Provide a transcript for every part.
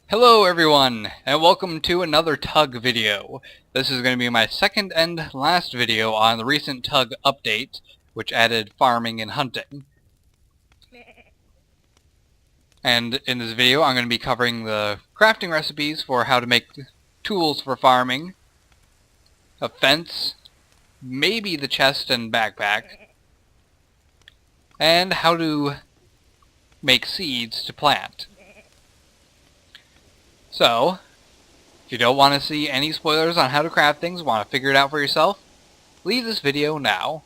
Hello everyone, and welcome to another TUG video. This is going to be my second and last video on the recent TUG update, which added farming and hunting. And in this video I'm going to be covering the crafting recipes for how to make tools for farming, a fence, maybe the chest and backpack, and how to make seeds to plant. So, if you don't want to see any spoilers on how to craft things, want to figure it out for yourself, leave this video now.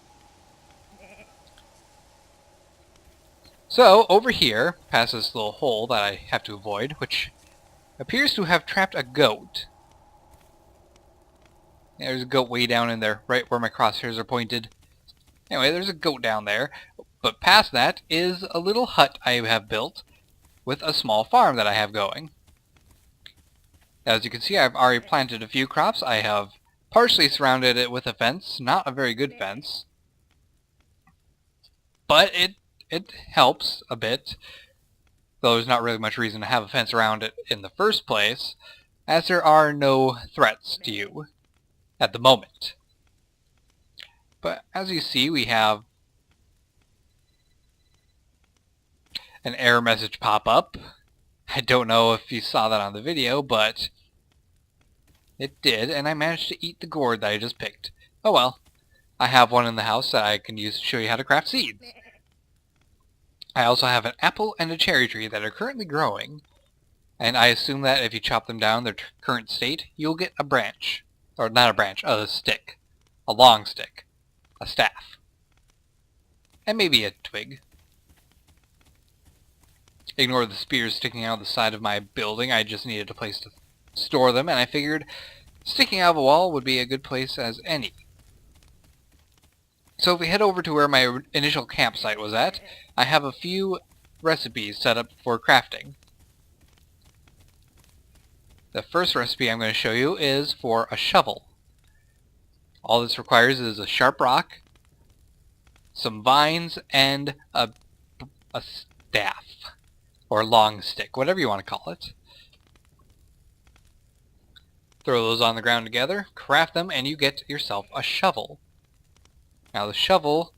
So, over here, past this little hole that I have to avoid, which appears to have trapped a goat. There's a goat way down in there, right where my crosshairs are pointed. Anyway, there's a goat down there, but past that is a little hut I have built with a small farm that I have going. As you can see, I've already planted a few crops. I have partially surrounded it with a fence, not a very good fence, but it helps a bit, though there's not really much reason to have a fence around it in the first place, as there are no threats to you at the moment. But as you see, we have an error message pop up. I don't know if you saw that on the video, but it did, and I managed to eat the gourd that I just picked. Oh well, I have one in the house that I can use to show you how to craft seeds. I also have an apple and a cherry tree that are currently growing, and I assume that if you chop them down their current state, you'll get a branch. Or not a branch, a stick. A long stick. A staff. And maybe a twig. Ignore the spears sticking out the side of my building. I just needed a place to store them, and I figured sticking out of a wall would be a good place as any. So if we head over to where my initial campsite was at, I have a few recipes set up for crafting. The first recipe I'm going to show you is for a shovel. All this requires is a sharp rock, some vines, and a staff, or long stick, whatever you want to call it. Throw those on the ground together, craft them, and you get yourself a shovel. Now the shovel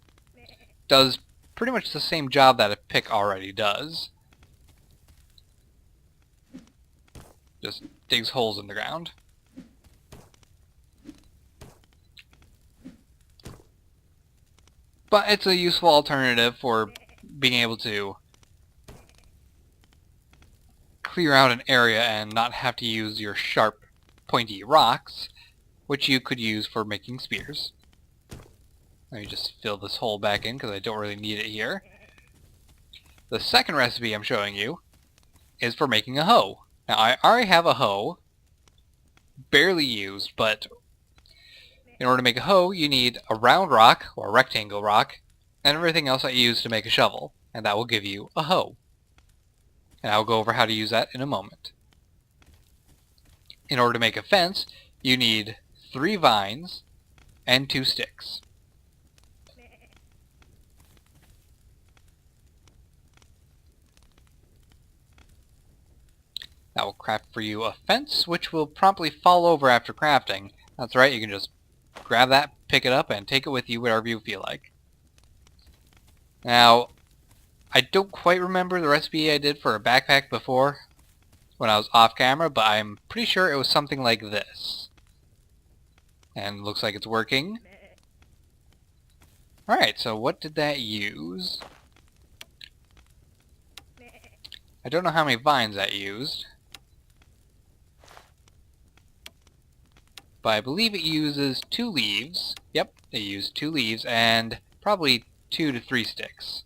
does pretty much the same job that a pick already does. Just digs holes in the ground. But it's a useful alternative for being able to clear out an area and not have to use your sharp, pointy rocks, which you could use for making spears. Let me just fill this hole back in because I don't really need it here. The second recipe I'm showing you is for making a hoe. Now I already have a hoe, barely used, but in order to make a hoe you need a round rock, or a rectangle rock, and everything else I use to make a shovel, and that will give you a hoe. And I'll go over how to use that in a moment. In order to make a fence, you need 3 vines and 2 sticks. That will craft for you a fence, which will promptly fall over after crafting. That's right, you can just grab that, pick it up, and take it with you wherever you feel like. Now, I don't quite remember the recipe I did for a backpack before, when I was off camera, but I'm pretty sure it was something like this. And looks like it's working. Alright, so what did that use? I don't know how many vines that used, but I believe it uses 2 leaves. Yep, it used 2 leaves and probably 2 to 3 sticks.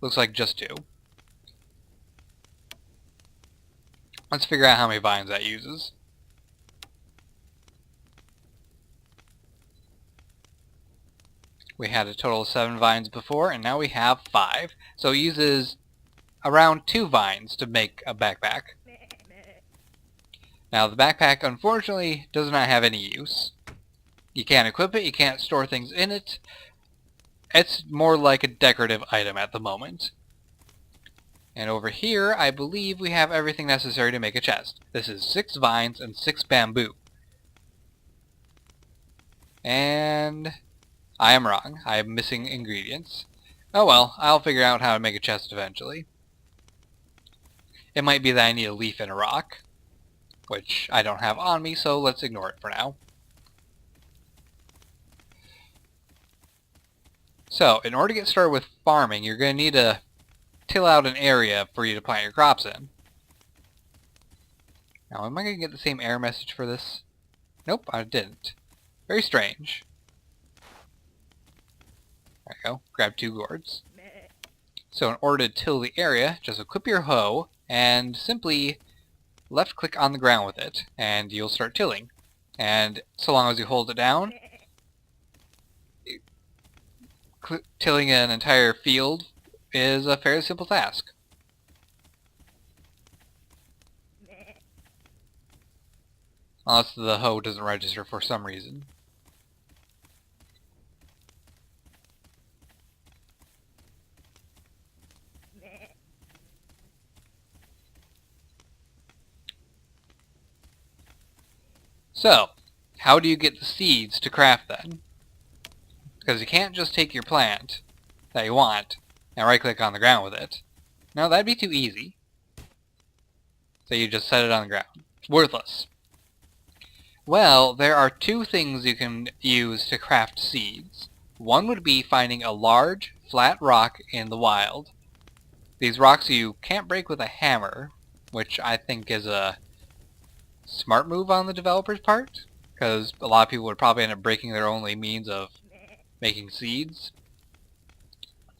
Looks like just 2. Let's figure out how many vines that uses. We had a total of 7 vines before, and now we have 5. So it uses around 2 vines to make a backpack. Now the backpack unfortunately does not have any use. You can't equip it, you can't store things in it. It's more like a decorative item at the moment. And over here, I believe we have everything necessary to make a chest. This is 6 vines and 6 bamboo. And I am wrong. I am missing ingredients. Oh well, I'll figure out how to make a chest eventually. It might be that I need a leaf and a rock, which I don't have on me, so let's ignore it for now. So, in order to get started with farming, you're going to need to till out an area for you to plant your crops in. Now, am I going to get the same error message for this? Nope, I didn't. Very strange. There you go. Grab 2 gourds. So in order to till the area, just equip your hoe and simply left click on the ground with it, and you'll start tilling. And so long as you hold it down, tilling an entire field is a fairly simple task. Unless the hoe doesn't register for some reason. So, how do you get the seeds to craft then? Because you can't just take your plant that you want and right click on the ground with it. No, that'd be too easy. So you just set it on the ground. It's worthless. Well, there are 2 things you can use to craft seeds. One would be finding a large, flat rock in the wild. These rocks you can't break with a hammer, which I think is a smart move on the developer's part, because a lot of people would probably end up breaking their only means of making seeds.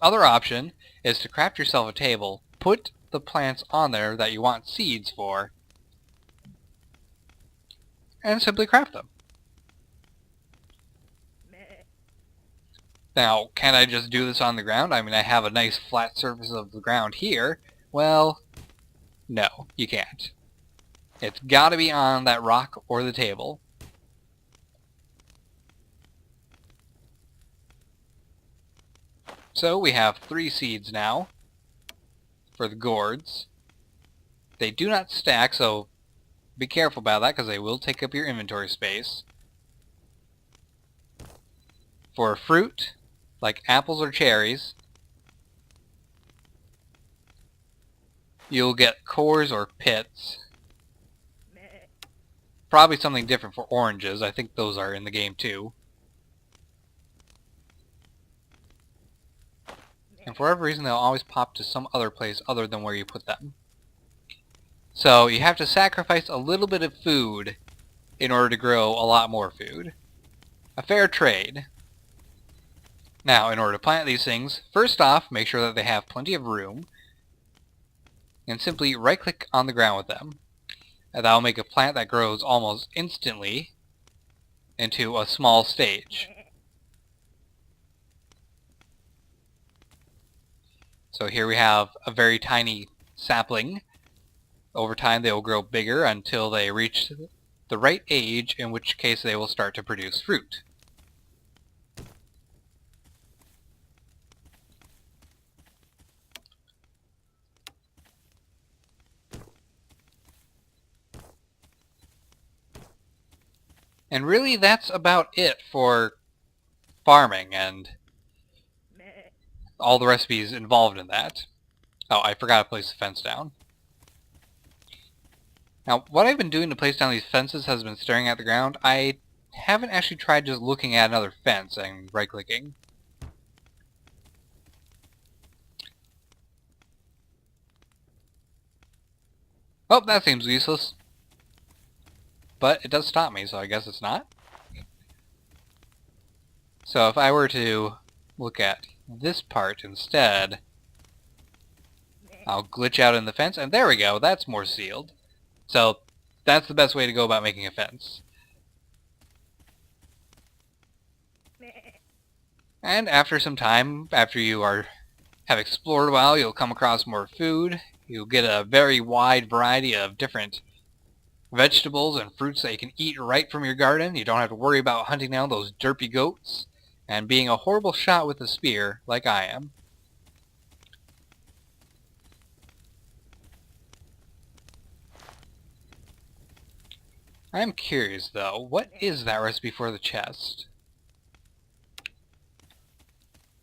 Other option is to craft yourself a table, put the plants on there that you want seeds for, and simply craft them. Now, can I just do this on the ground? I mean, I have a nice flat surface of the ground here. Well, no, you can't. It's gotta be on that rock or the table. So we have 3 seeds now for the gourds. They do not stack, so be careful about that because they will take up your inventory space. For fruit, like apples or cherries, you'll get cores or pits. Probably something different for oranges. I think those are in the game too. And for whatever reason, they'll always pop to some other place other than where you put them. So you have to sacrifice a little bit of food in order to grow a lot more food. A fair trade. Now, in order to plant these things, first off, make sure that they have plenty of room, and simply right-click on the ground with them. And that will make a plant that grows almost instantly into a small stage. So here we have a very tiny sapling. Over time they will grow bigger until they reach the right age, in which case they will start to produce fruit. And really that's about it for farming and all the recipes involved in that. Oh, I forgot to place the fence down. Now, what I've been doing to place down these fences has been staring at the ground. I haven't actually tried just looking at another fence and right-clicking. Oh, that seems useless. But it does stop me, so I guess it's not. So if I were to look at this part instead, I'll glitch out in the fence, and there we go, that's more sealed. So that's the best way to go about making a fence. And after some time, after you have explored a while, you'll come across more food. You'll get a very wide variety of different vegetables and fruits that you can eat right from your garden. You don't have to worry about hunting down those derpy goats and being a horrible shot with a spear like I am. I'm curious though, what is that recipe for the chest?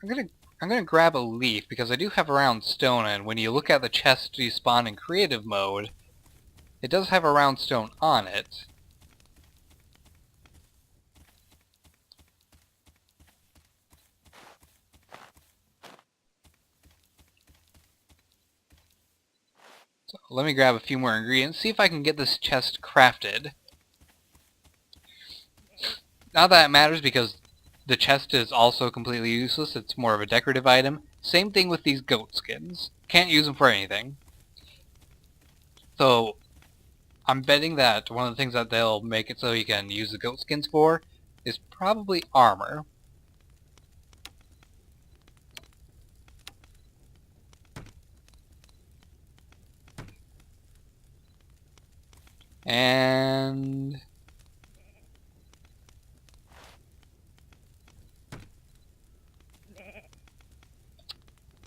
I'm gonna grab a leaf because I do have a round stone, and when you look at the chest you spawn in creative mode, it does have a round stone on it. So let me grab a few more ingredients, see if I can get this chest crafted. Not that it matters because the chest is also completely useless, it's more of a decorative item. Same thing with these goat skins. Can't use them for anything. So I'm betting that one of the things that they'll make it so you can use the goat skins for is probably armor. And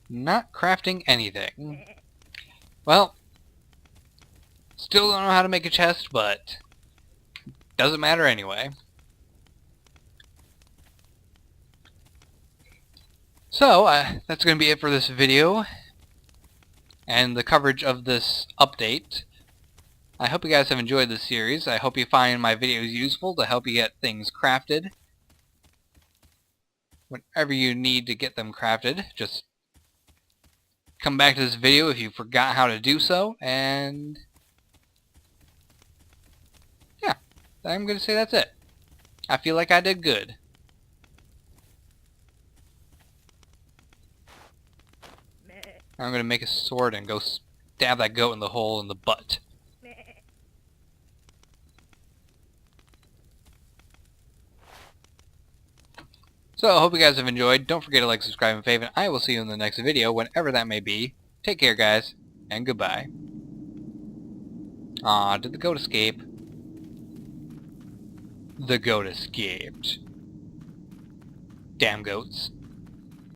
not crafting anything. Well, still don't know how to make a chest, but doesn't matter anyway. So, that's going to be it for this video and the coverage of this update. I hope you guys have enjoyed this series. I hope you find my videos useful to help you get things crafted. Whenever you need to get them crafted, just come back to this video if you forgot how to do so, and yeah, I'm going to say that's it. I feel like I did good. I'm going to make a sword and go stab that goat in the hole in the butt. So, I hope you guys have enjoyed. Don't forget to like, subscribe, and favorite. I will see you in the next video, whenever that may be. Take care, guys, and goodbye. Aw, did the goat escape? The goat escaped. Damn goats.